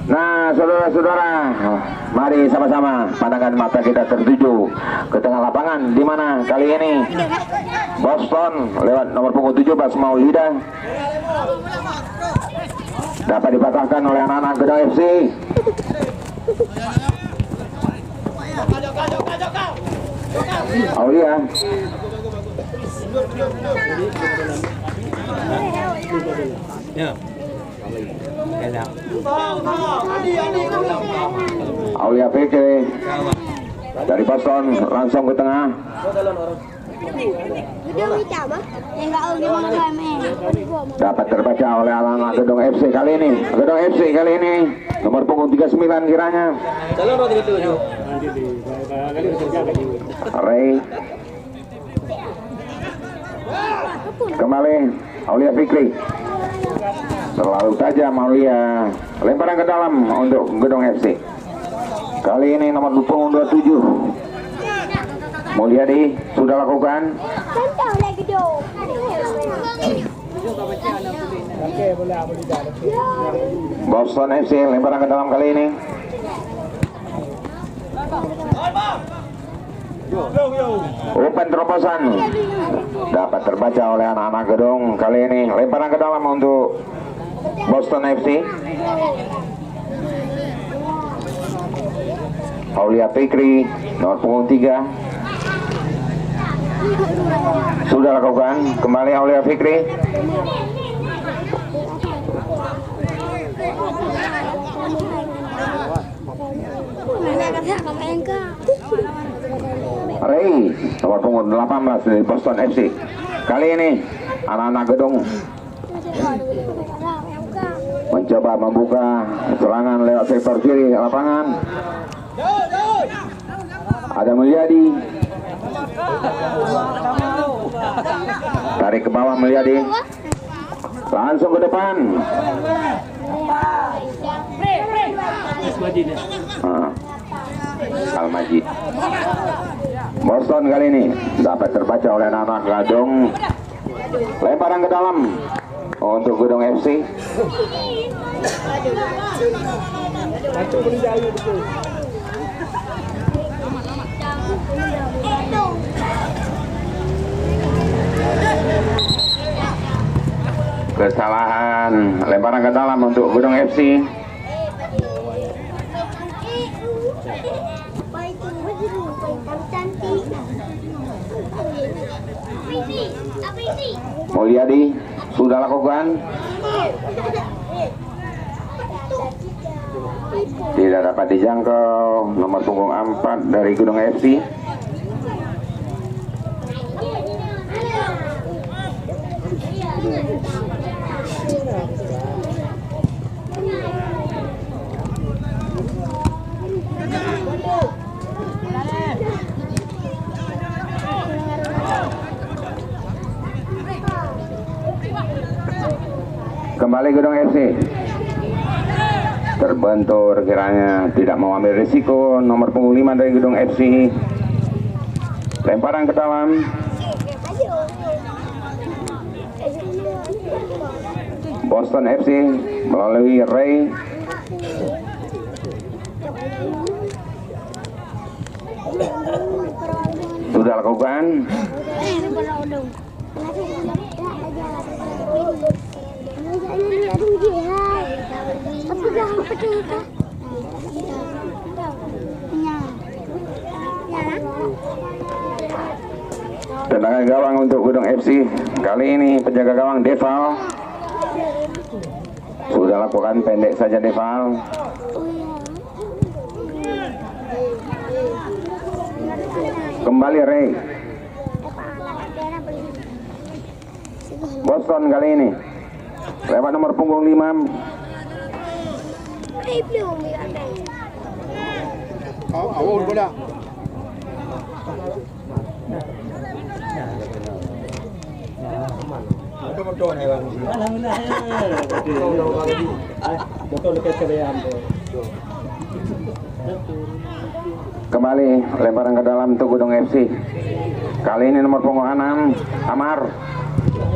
Nah, saudara-saudara, mari sama-sama pandangan mata kita tertuju ke tengah lapangan, di mana kali ini Boston lewat nomor punggung 17 Maulida dapat dipatahkan oleh anak-anak Gedong FC. Aulia Aulia PC dari Boston langsung ke tengah. Dapat terbaca oleh anak-anak Gedong FC kali ini. Gedong FC kali ini nomor punggung 39 kiranya. Ray kembali Aulia Fikri, selalu tajam Aulia, lemparan ke dalam untuk Gedong FC. Kali ini nomor punggung 27 Mulyadi sudah lakukan. Boston FC lemparan ke dalam kali ini. Umpan terobosan dapat terbaca oleh anak-anak Gedong kali ini. Lemparan ke dalam untuk Boston FC. Aulia Fikri nomor punggung 3 sudah lakukan. Kembali Aulia Fikri. Ray nomor punggung 18 dari Boston FC. Kali ini anak-anak Gedong mencoba membuka serangan lewat sektor kiri lapangan. Ada Mulyadi, tarik ke bawah Mulyadi, langsung ke depan. Al-Majid. Boston kali ini dapat terbaca oleh anak-anak Gedong. Lemparan ke dalam untuk Gedong FC. Kesalahan, lemparan ke dalam untuk Gedong FC. Mulyadi sudah lakukan. Tidak dapat dijangkau nomor punggung 4 dari Gedong FC. Kembali Gedong FC. Terbentur kiranya, tidak mau ambil risiko nomor punggung 5 dari Gedong FC. Lemparan ke dalam. Boston FC melalui Ray. Sudah lakukan. Tendangan gawang untuk Gedong FC. Kali ini penjaga gawang Deval sudah lakukan pendek saja Deval. Kembali Ray. Boston kali ini lewat nomor punggung 5. Kembali lemparan ke dalam untuk Gedong FC. Kali ini nomor punggung 6 Amar.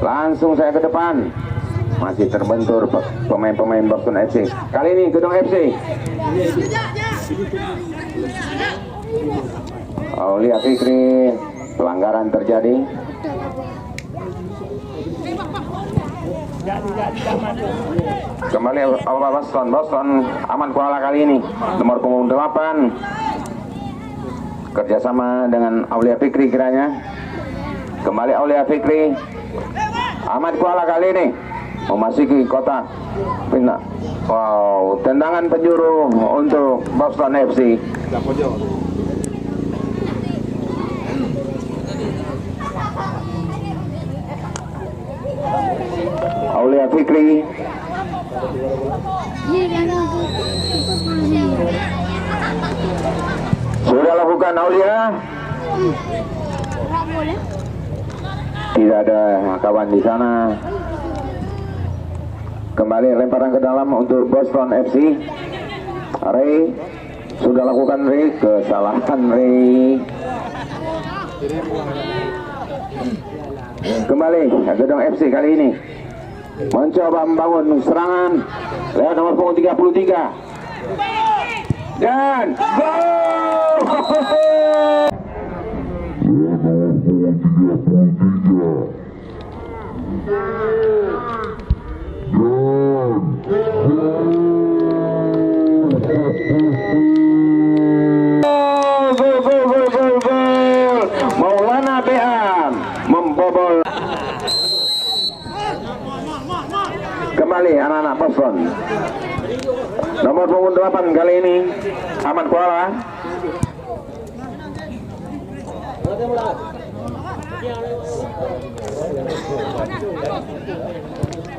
Langsung saya ke depan. masih terbentur pemain-pemain Boston FC. Kali ini Gedong FC. Aulia Fikri, pelanggaran terjadi. Kembali Boston aman kuala kali ini. Nomor punggung 8 kerjasama dengan Aulia Fikri kiranya. Kembali Aulia Fikri, aman kuala kali ini memasuki kotak final. Wow, tendangan penjuru untuk Boston FC. Aulia Fikri sudah lakukan Aulia. Tidak ada kawan di sana. Kembali lemparan ke dalam untuk Boston FC. Ray sudah lakukan Ray, kesalahan Ray. Kembali Gedong FC kali ini mencoba membangun serangan lewat nomor punggung 33 dan gol. Maulana Beam membobol. Kembali anak-anak Boston. Nomor punggung 8 kali ini aman kuala.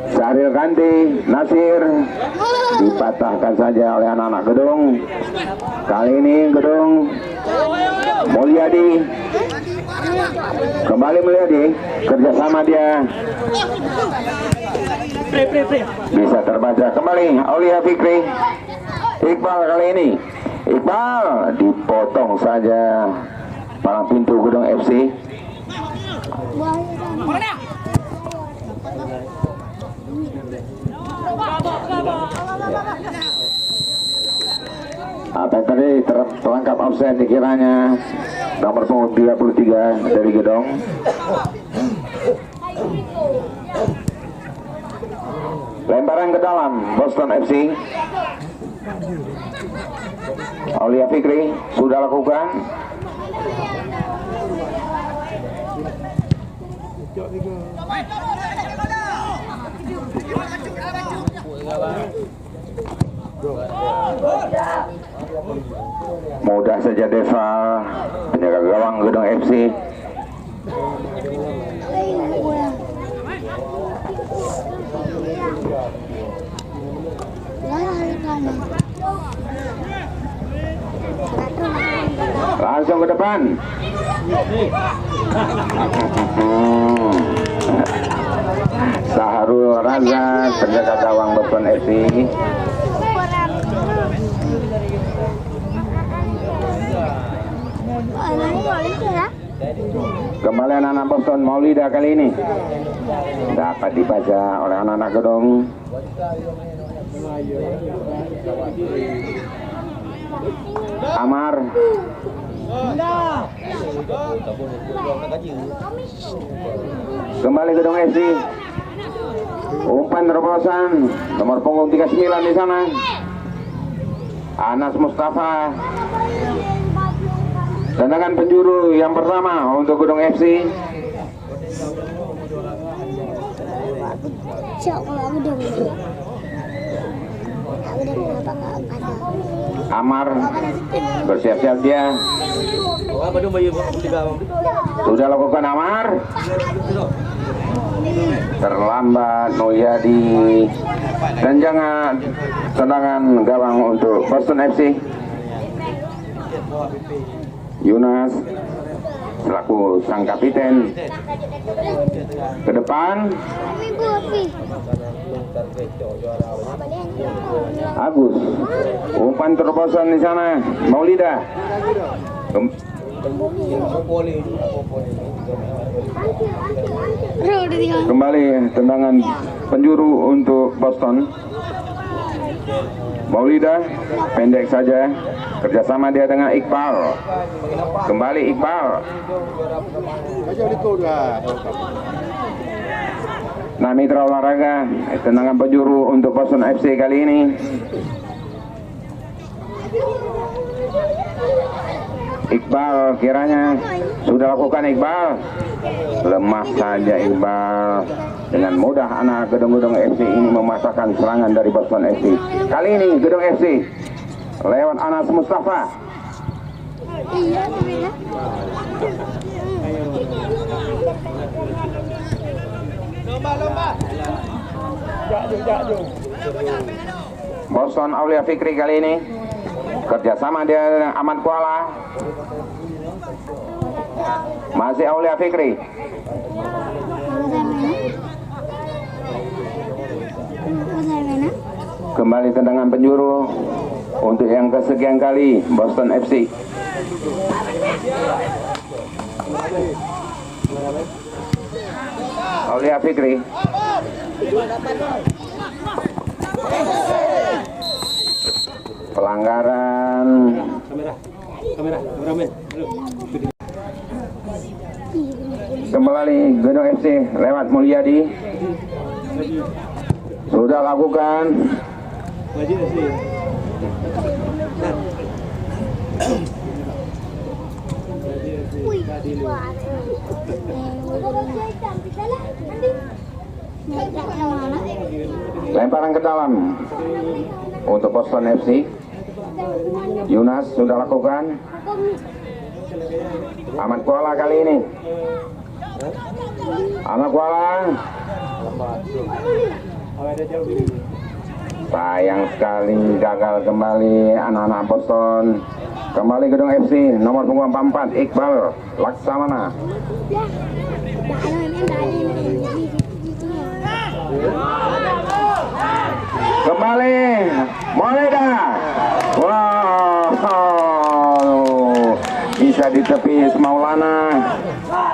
Syaril Ganti Nasir dipatahkan saja oleh anak-anak Gedung. Kali ini Gedung Mulyadi. Kembali Mulyadi, kerjasama dia bisa terbaca. Kembali Aulia Fikri. Iqbal kali ini, Iqbal dipotong saja palang pintu Gedung FC. Apa yang tadi tertangkap offset dikiranya nomor punggung 33 dari Gedong. Lemparan ke dalam Boston FC. Aulia Fikri sudah lakukan. Mudah saja Deval, penjaga gawang Gedong FC. Langsung ke depan. Saharul Raza, penjaga gawang Boston FC. Kembali anak-anak Boston Maulida kali ini dapat dibaca oleh anak-anak Gedong. Amar kembali Gedong FC. Umpan terobosan nomor punggung 39 di sana. Anas Mustafa. Tendangan penjuru yang pertama untuk Gedong FC. Amar bersiap-siap dia. Sudah lakukan Amar. Terlambat Noyadi. Dan jangan tendangan gawang untuk Boston FC. Yunas selaku sang kapiten ke depan. Agus, umpan terobosan di sana. Maulida. Kembali tendangan penjuru untuk Boston. Maulida pendek saja, kerjasama dia dengan Iqbal. Kembali Iqbal. Nah, mitra olahraga, tendangan penjuru untuk Boston FC kali ini. Iqbal kiranya sudah lakukan Iqbal. Lemah saja Iqbal. Dengan mudah anak Gedung-Gedung FC ini mematahkan serangan dari Boston FC. Kali ini Gedung FC lewat Anas Mustafa. Boston Aulia Fikri kali ini kerjasama dia dengan Ahmad Kuala. Masih Aulia Fikri. Kembali tendangan penjuru untuk yang kesekian kali Boston FC. Aulia Fikri. Pelanggaran. Kembali Gedung FC lewat Mulyadi. Sudah lakukan. Lemparan ke dalam untuk Boston FC. Yunas sudah lakukan. Ahmad Kuala kali ini. Ahmad Kuala. Sayang sekali gagal kembali anak-anak Boston. Kembali Gedung FC nomor punggung 44 Iqbal Laksamana. Kembali Maulida. Wow, bisa ditepis Maulana.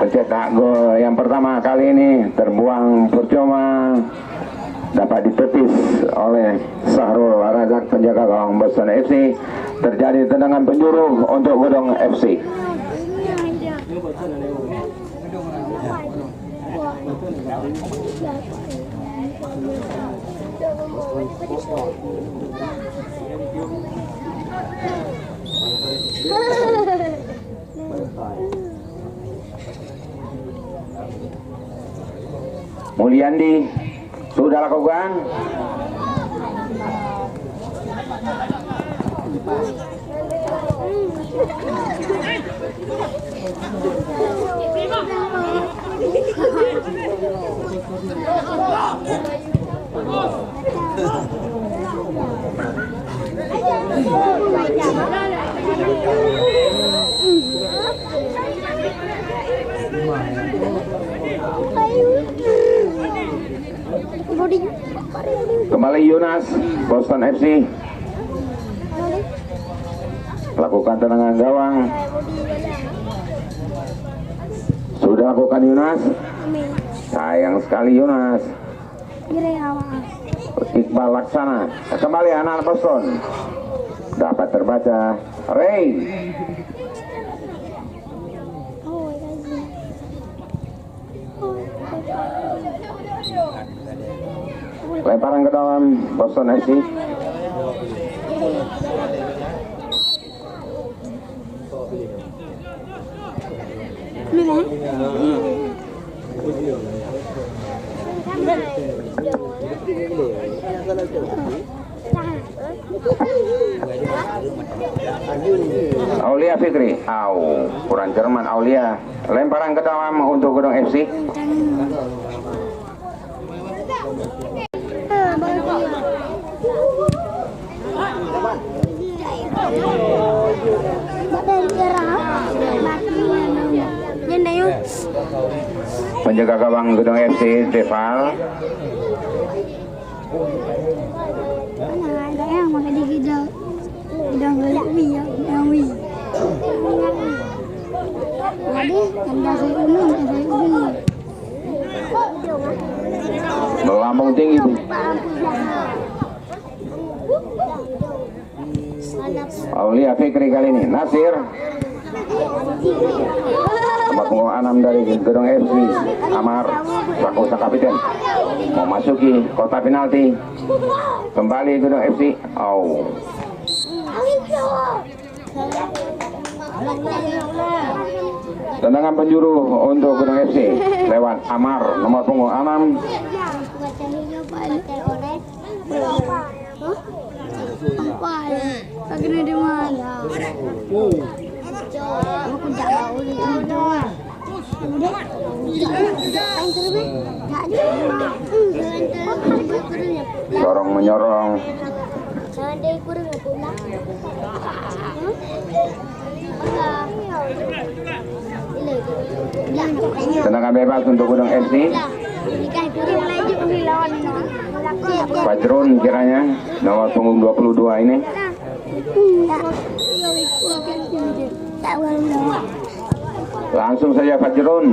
Pencetak gol yang pertama kali ini terbuang percuma, dapat ditepis oleh Sahrul Razak penjaga gawang Boston FC. Terjadi tendangan penjuru untuk Gedung FC. Mulyandi sudah lakukan. Kembali Yunas Boston FC lakukan tendangan gawang. Sudah lakukan Yunas. Sayang sekali Yunas. Iqbal Laksana. Kembali anak Boston. Dapat terbaca Ray. Lemparan ke dalam Boston FC. Aulia Fikri. Kurang Jerman Aulia. Lemparan ke dalam untuk Gedung FC. Penjaga gawang Gedung FC Deval. melambung tinggi. Aulia Fikri kali ini Nasir tempat punggung 6 dari Gedung FC Amar selaku sang kapiten mau masuki kotak penalti kembali Gedung FC. Tendangan penjuru untuk Gedung FC lewat Amar nomor punggung 6. Sorong menyorong. Tendangan bebas untuk Gedung FC. Fajrun kiranya nomor punggung 22 ini. Langsung saja Fajrun.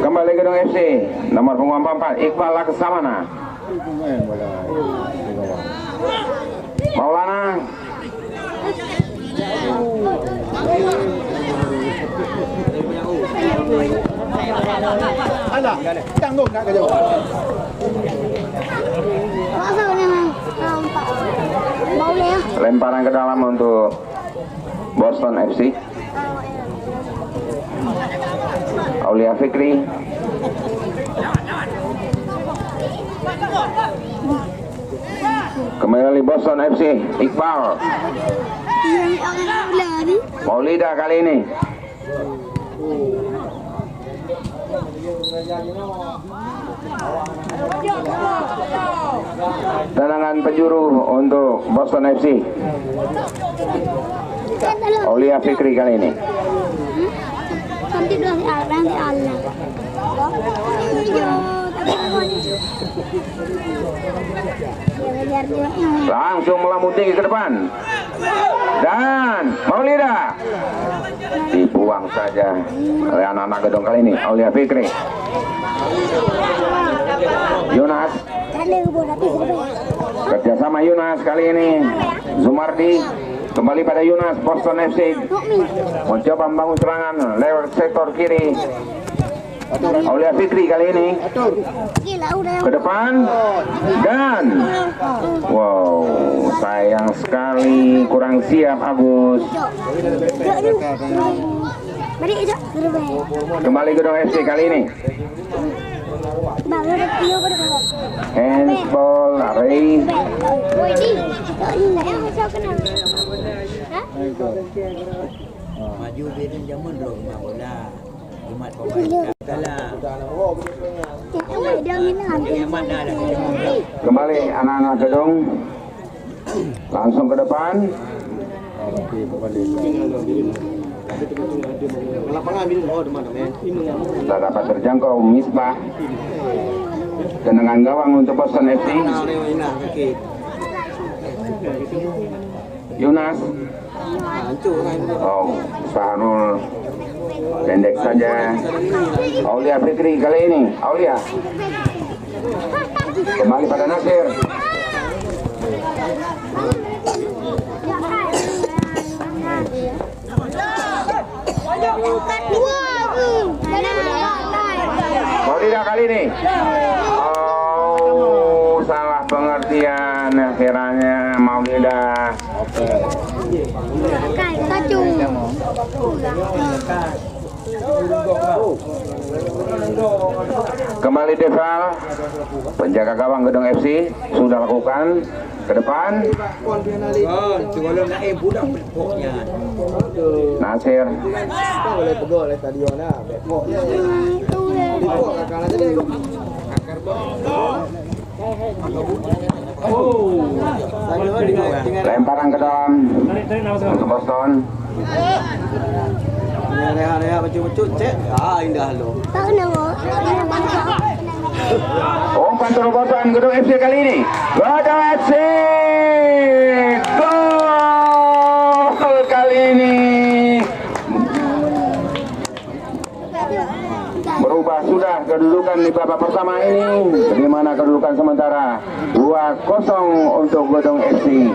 Kembali Gedung FC nomor punggung 44 Iqbal Laksamana. Maulana. Lemparan ke dalam untuk Boston FC. Aulia Fikri. Kembali Boston FC Iqbal. Maulida kali ini. Tendangan penjuru untuk Boston FC. Aulia Fikri kali ini. Langsung melambung tinggi ke depan. Dan Maulida dibuang saja oleh anak-anak Gedung kali ini. Aulia Fikri. Yunas. Kerjasama Yunas kali ini. Zumardi. Kembali pada Yunas. Boston FC mencoba membangun serangan lewat sektor kiri. Aulia Fikri kali ini ke depan dan wow, sayang sekali kurang siap Agus. Kembali Gedung FC kali ini. Handball Ray. Maju beden zaman dong bola. Jumat kembali anak-anak Gedung langsung ke depan. Sudah dapat terjangkau Misbah. Tendangan gawang untuk Boston FC. Yunas. Sahrul pendek saja. Aulia Fikri kali ini. Aulia kembali pada Nasir. Maulida kali ini. Salah pengertian akhirnya Maulida. Kembali Deval, penjaga gawang Gedung FC sudah lakukan ke depan. Nasir. Lemparan ke dalam untuk Boston. Reha-reha baju-baju cek. Indah loh. Umpan terobosan Gedung FC kali ini. Gedung FC gol kali kedudukan di babak pertama ini. Bagaimana kedudukan sementara? 2-0 untuk Godong FC.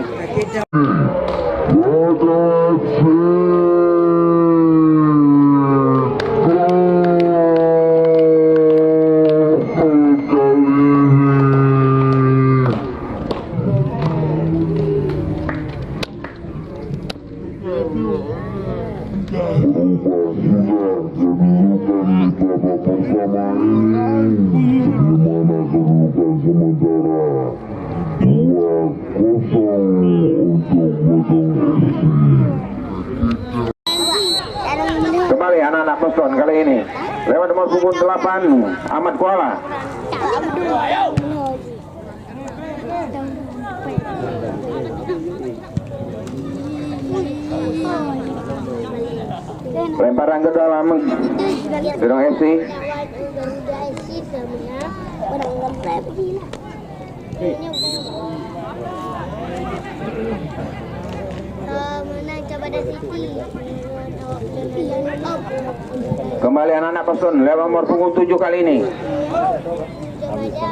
Kembali anak-anak Boston kali ini lewat nomor punggung 8 Ahmad Kuala. Lemparan ke dalam Gedong FC. Kembali anak-anak Boston lewat nomor punggung 7 kali ini.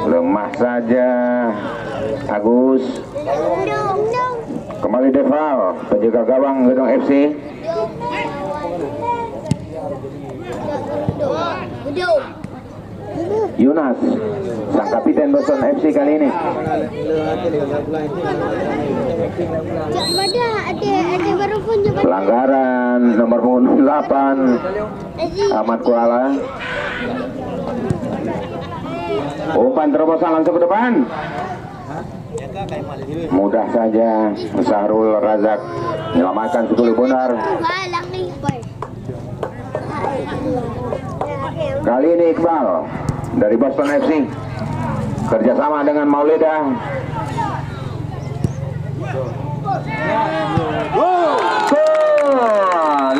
Lemah saja Agus. Kembali Deval, penjaga gawang Gedong FC. Yunas, sang kapiten Boston FC kali ini. Pelanggaran nomor punggung 8 Ahmad Kuala. Umpan terobosan langsung ke depan. Mudah saja Sahrul Razak menyelamatkan Sukuli Bonar. Kali ini Iqbal dari Boston FC kerjasama dengan Maulida.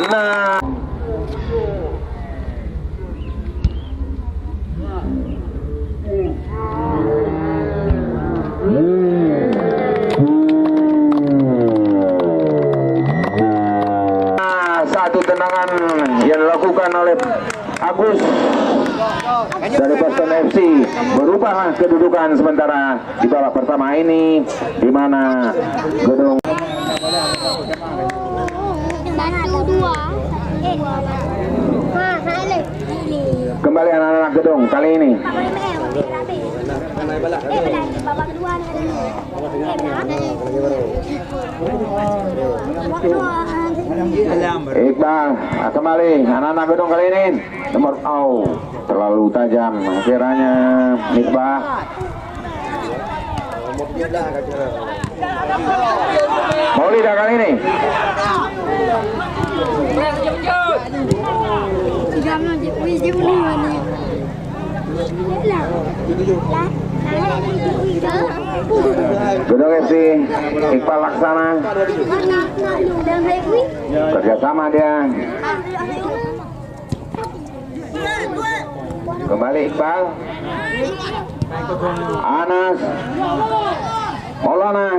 Nah. Satu tendangan yang dilakukan oleh Agus dari Boston FC berubah kedudukan sementara di babak pertama ini, di mana Gedong kembali anak-anak Gedong kali ini. Iqbal kembali anak-anak Gedong kali ini nomor terlalu tajam kiranya Misbah. Maulida kali ini. Gedong FC Iqbal Laksana kerjasama dia. Kembali Iqbal, Anas, Maulana.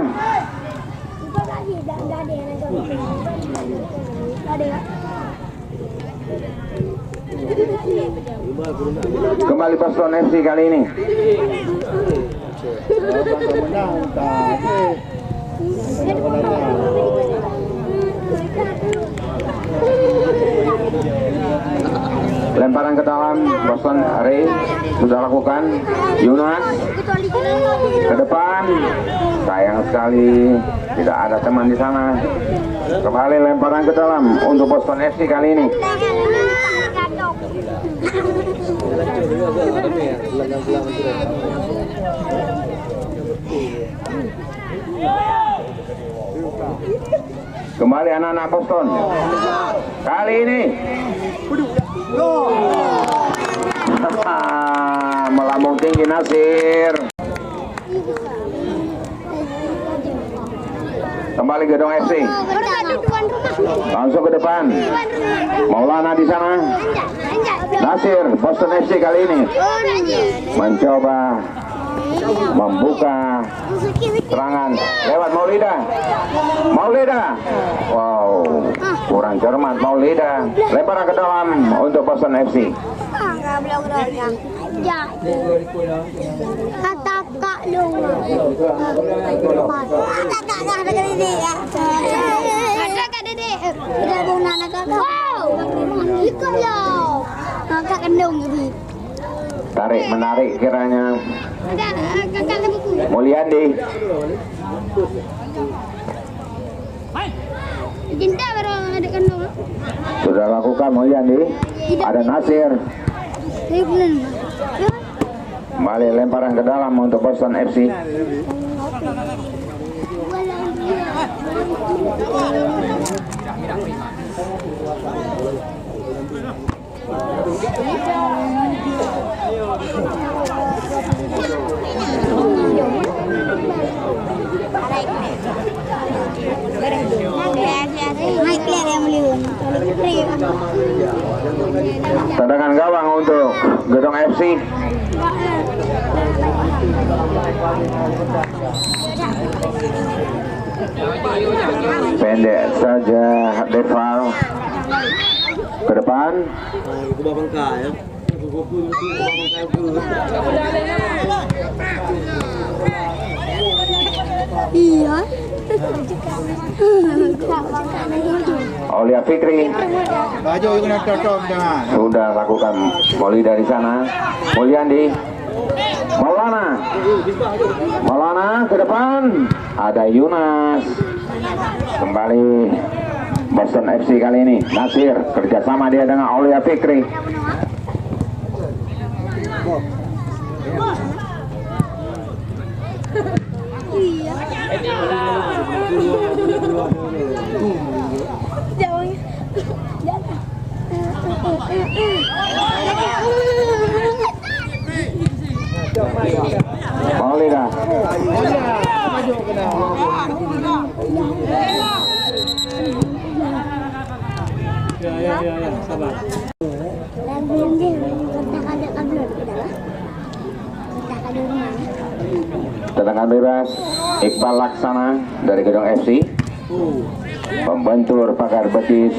Kembali Boston FC kali ini. Lemparan ke dalam Boston Ray sudah lakukan. Yunas ke depan, sayang sekali tidak ada teman di sana. Kembali lemparan ke dalam untuk Boston FC kali ini. Kembali anak-anak Boston kali ini. Melambung tinggi Nasir. Kembali Gedong FC. Langsung ke depan. Maulana di sana. Nasir, Boston FC kali ini mencoba membuka serangan lewat Maulida. Wow, kurang cermat Maulida. Lemparan ke dalam untuk Boston FC. belum rojak. Ya. Kata kak lu. Kata dah ada dede ya. Ada kak dede. Ada bunga nak kak. Wow. Ikut lo. Kak kendung jadi. Tarik menarik kiranya. Ada kakak buku. Mulyandi. Cinta baru ada kendung. Sudah lakukan Mulyandi. Ada Nasir. Kembali lemparan ke dalam untuk Boston FC. Tendangan gawang untuk Gedong FC. Pendek saja Deval ke depan. Iya. Aulia Fikri Baju yang kena cocok jangan. sudah lakukan volley dari sana. Mulyandi, Maulana ke depan. Ada Yunas. Kembali Boston FC kali ini. Nasir kerjasama dia dengan Aulia Fikri. Iya. Jauhnya. Maulida. Ya, sabar. Tendangan bebas Iqbal Laksana dari Gedong FC. Pembentur pagar betis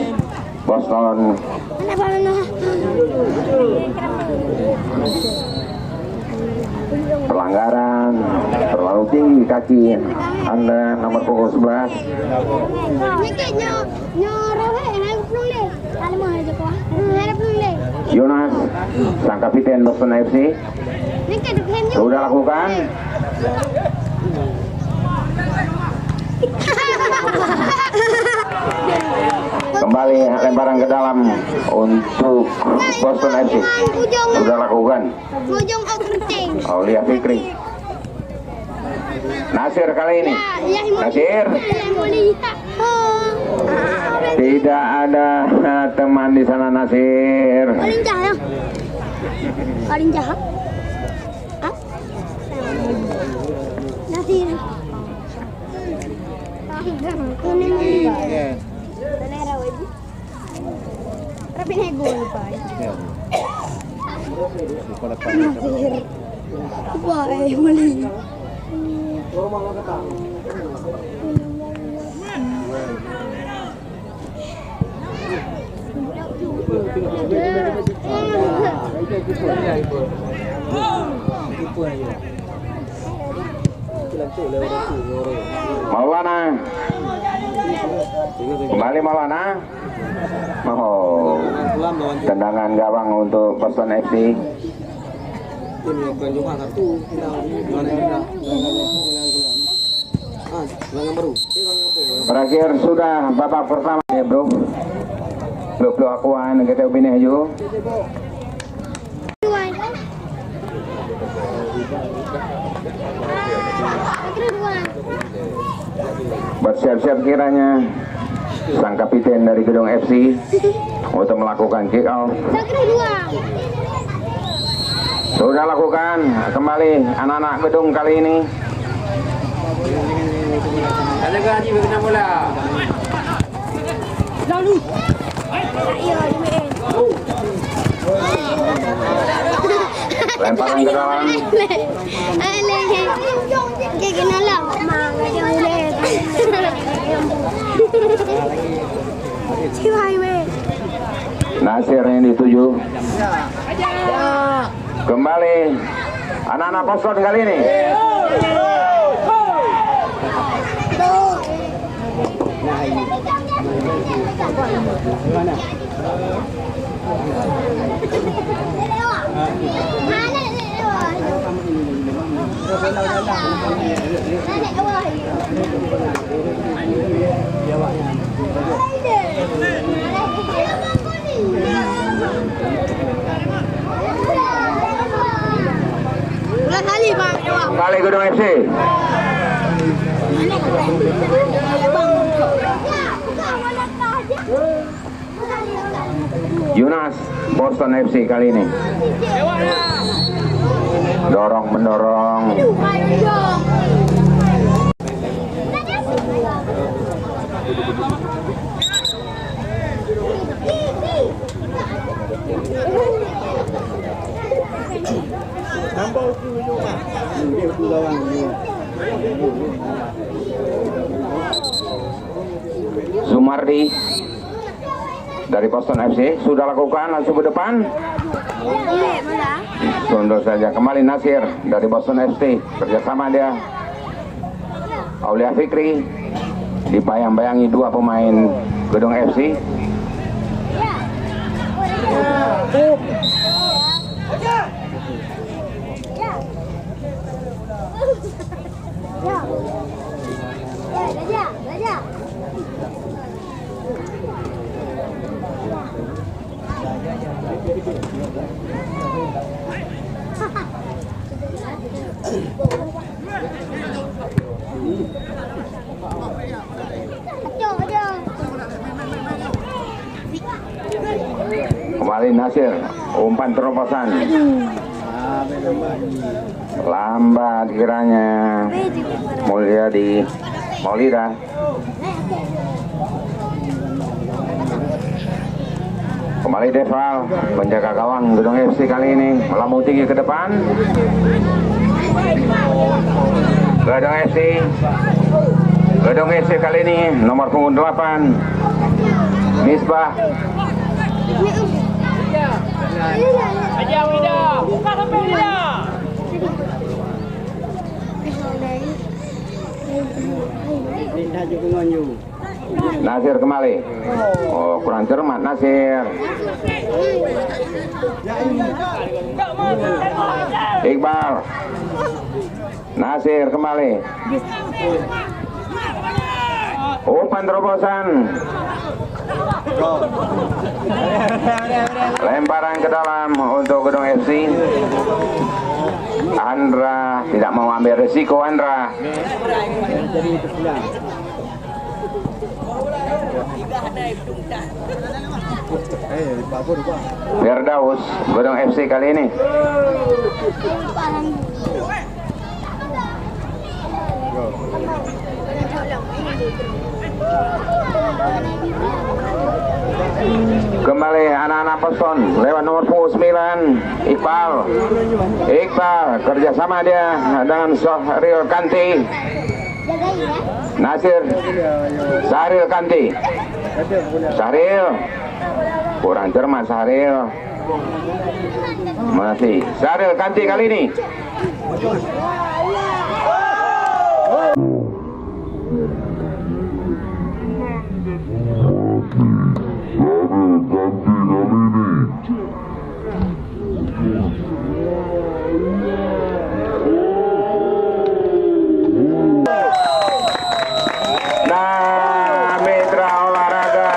Boston. Pelanggaran terlalu tinggi kaki Anda nomor punggung 11. Yunas sang kapiten Boston FC sudah lakukan. Kembali lemparan ke dalam untuk Boston FC. Sudah lakukan. Aulia Fikri. Nasir kali ini. Nasir. Tidak ada teman di sana Nasir. Paling jahat. Paling jahat. Nasir. Tapi naik gol pak. Nasir. Wah, mali. Maulana. Kembali Maulana. Oh, tendangan gawang untuk Boston FC. Berakhir sudah babak pertama ya bro. Belum akuan kita ubin aja. Bersiap-siap kiranya sang kapiten dari Gedong FC untuk melakukan kick off. Sudah lakukan kembali anak-anak Gedung kali ini. Ada gaji berkena bola. Lalu. Lemparan ke dalam. Nasir yang dituju. Kembali anak-anak Poson kali ini. Kembali Gedung FC. Yunas Boston FC kali ini. Dorong mendorong. Sumardi dari Boston FC sudah lakukan, langsung ke depan. Tunduk saja. Kembali Nasir dari Boston FC, kerjasama dia. Aulia Fikri dibayang-bayangi dua pemain Gedung FC. Kembali Nasir, umpan terobosan. Lambat kiranya. Mulyadi Maulida. Kembali Deval, penjaga gawang Gedung FC kali ini melambung tinggi ke depan. Gedung FC kali ini nomor punggung 8 Misbah. Nasir kembali. Oh, kurang cermat Nasir. Iqbal. Nasir kembali. Umpan terobosan. Lemparan ke dalam untuk Gedung FC. Andra tidak mau ambil resiko. Andra Firdaus Gedung FC kali ini. Kembali anak-anak Poson lewat nomor 9 Iqbal kerjasama dia dengan Sahril Kanti. Nasir Sahril Kanti. Sahril kurang cermat. Sahril masih Sahril Kanti kali ini. Nah, Mitra Olahraga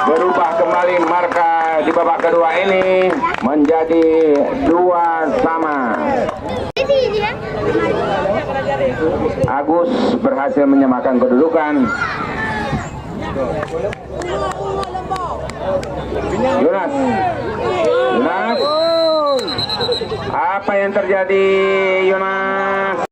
berubah kembali marka di babak kedua ini menjadi 2-sama. Agus berhasil menyamakan kedudukan. Yunas, apa yang terjadi Yunas?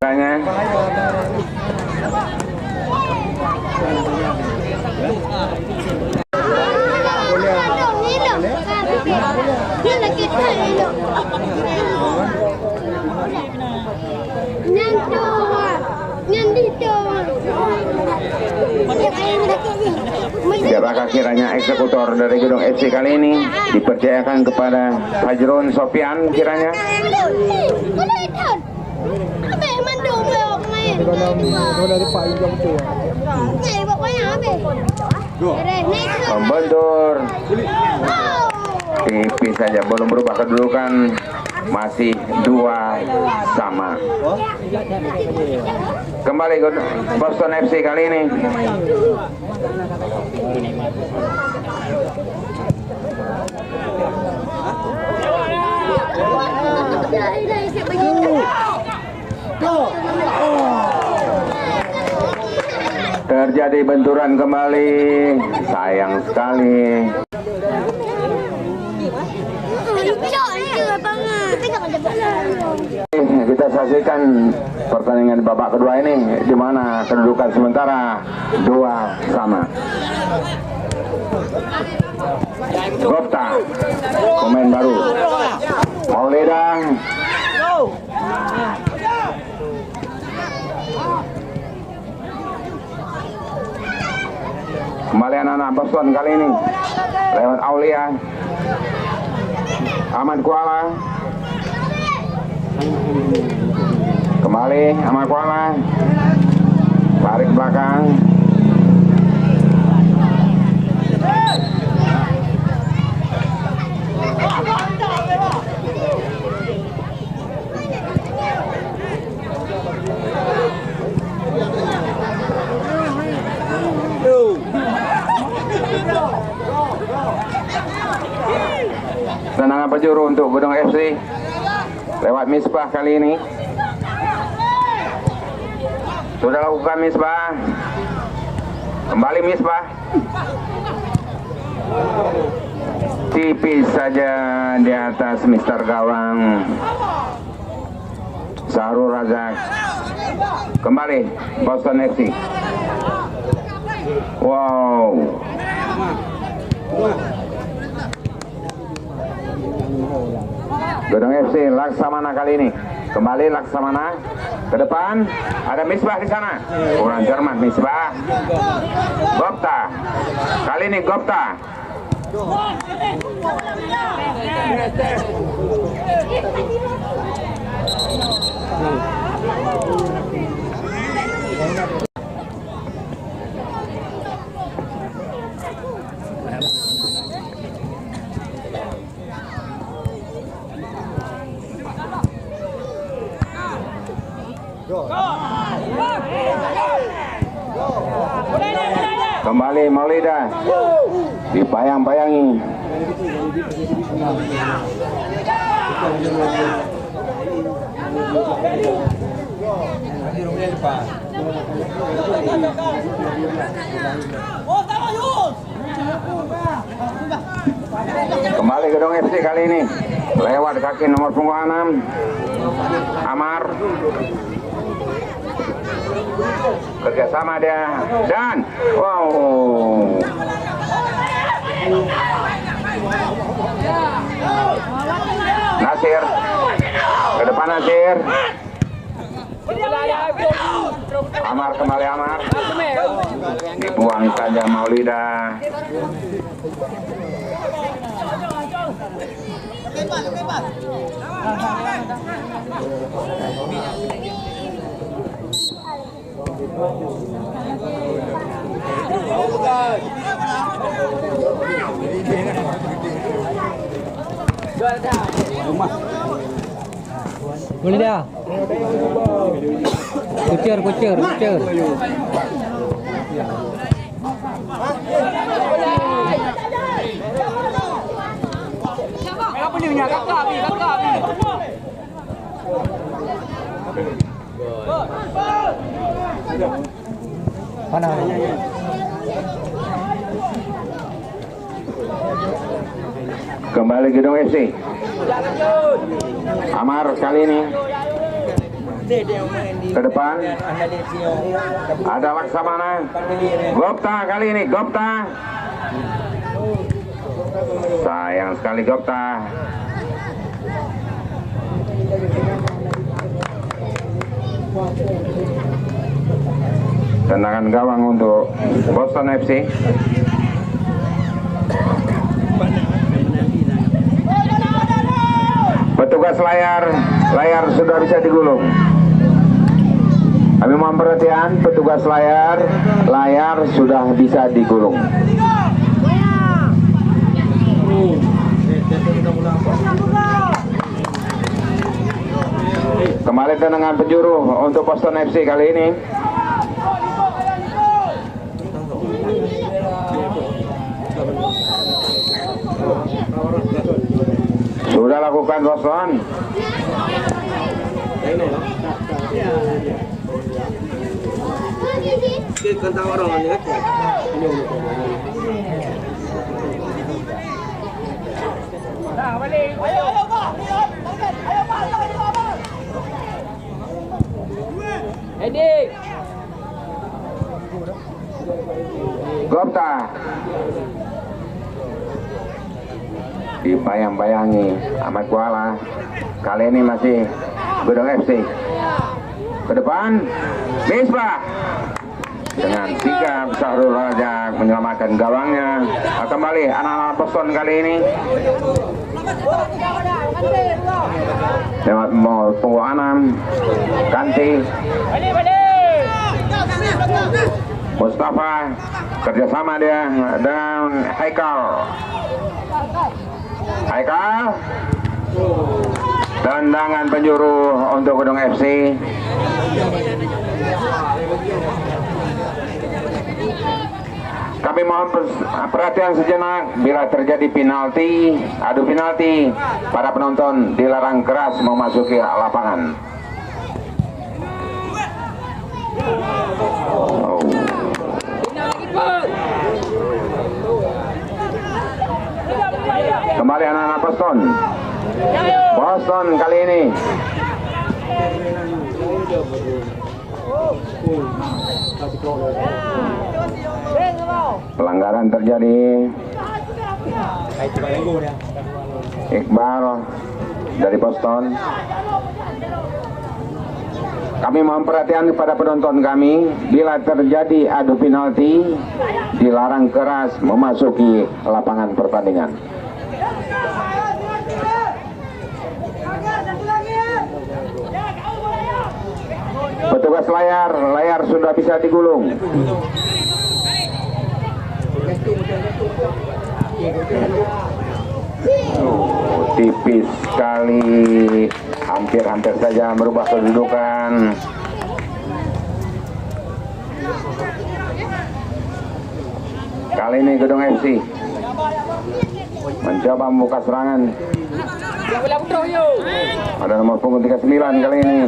Maka kiranya eksekutor dari Gedung FC kali ini dipercayakan kepada Fajrun Sofian kiranya. Membentur tipis saja, belum berubah kedudukan, masih 2-sama. Kembali Boston FC kali ini. Terjadi benturan kembali, sayang sekali. Kita saksikan pertandingan babak kedua ini, di mana kedudukan sementara 2-sama. Gopta, pemain baru. Maulida. Kembali anak-anak Boston kali ini lewat Aulia. Ahmad Kuala. Kembali Ahmad Kuala. Tarik belakang. Tendangan penjuru untuk Gedung FC lewat Misbah kali ini. Sudah lakukan Misbah. Kembali Misbah. Tipis saja di atas Mister Gawang Sahrul Razak. Kembali Boston FC. Wow. Gedung FC Laksamana kali ini. Kembali Laksamana ke depan. Ada Misbah di sana. Kurang cermat Misbah. Gopta. Kali ini Gopta. Kembali Maulida. Dipayang-payangi. Kembali Gedung FC kali ini lewat kaki nomor punggung 6 Amar. Kerjasama dia dan wow, Nasir ke depan. Nasir Amar, kembali Amar, dibuang saja Maulida. Boleh dah. Kucur. Apa ni punya kakak ni? Mana? Kembali Gedung FC. Amar kali ini ke depan. Ada Laksamana. Gopta kali ini. Gopta. Sayang sekali Gopta. Tendangan gawang untuk Boston FC. Petugas layar sudah bisa digulung. Kami mohon perhatian, petugas layar sudah bisa digulung. Kembali tendangan penjuru untuk Boston FC kali ini. Sudah lakukan Boston. Gopta dibayang-bayangi Ahmad Kuala. Kali ini masih Gedong FC. Ke depan Misbah dengan sigap Sahrul Raja menyelamatkan gawangnya. Kembali anak-anak Boston kali ini lewat Tunggu Anam Kanti Mustafa, kerjasama dia dengan Haikal. Tendangan penjuru untuk Gedong FC. Kami mohon perhatian sejenak bila terjadi penalti, adu penalti, para penonton dilarang keras memasuki lapangan. Kembali anak-anak Boston kali ini. Pelanggaran terjadi. Iqbal dari Boston. Kami mohon perhatian kepada penonton kami, bila terjadi adu penalti dilarang keras memasuki lapangan pertandingan. Petugas layar sudah bisa digulung. Tipis sekali, hampir saja merubah kedudukan. Kali ini Gedong FC mencoba membuka serangan. Ada nomor punggung 39 kali ini,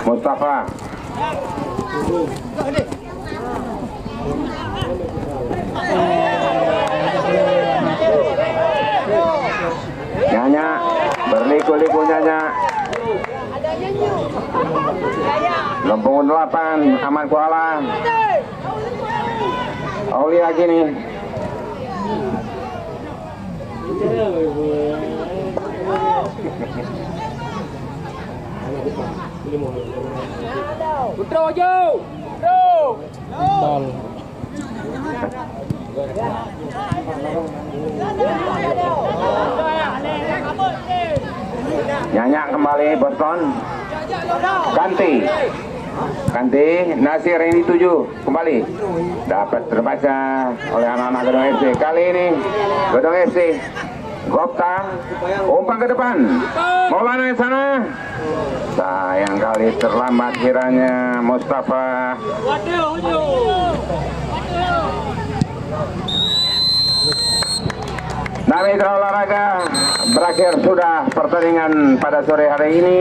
Mustafa. Nyanya, berliku-liku Nyanya. Nomor 8, Aman Kuala. Aulia gini. Putra maju. Bal. Nyanya kembali Boston. Ganti Nasir ini 7 kembali dapat terbaca oleh anak-anak Gedong FC. Kali ini Gedong FC Gopta umpan ke depan, Maulana di sana. Sayang kali terlambat kiranya Mustafa. Nah, mitra olahraga, berakhir sudah pertandingan pada sore hari ini,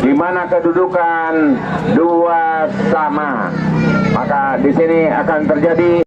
di mana kedudukan 2 sama. Maka di sini akan terjadi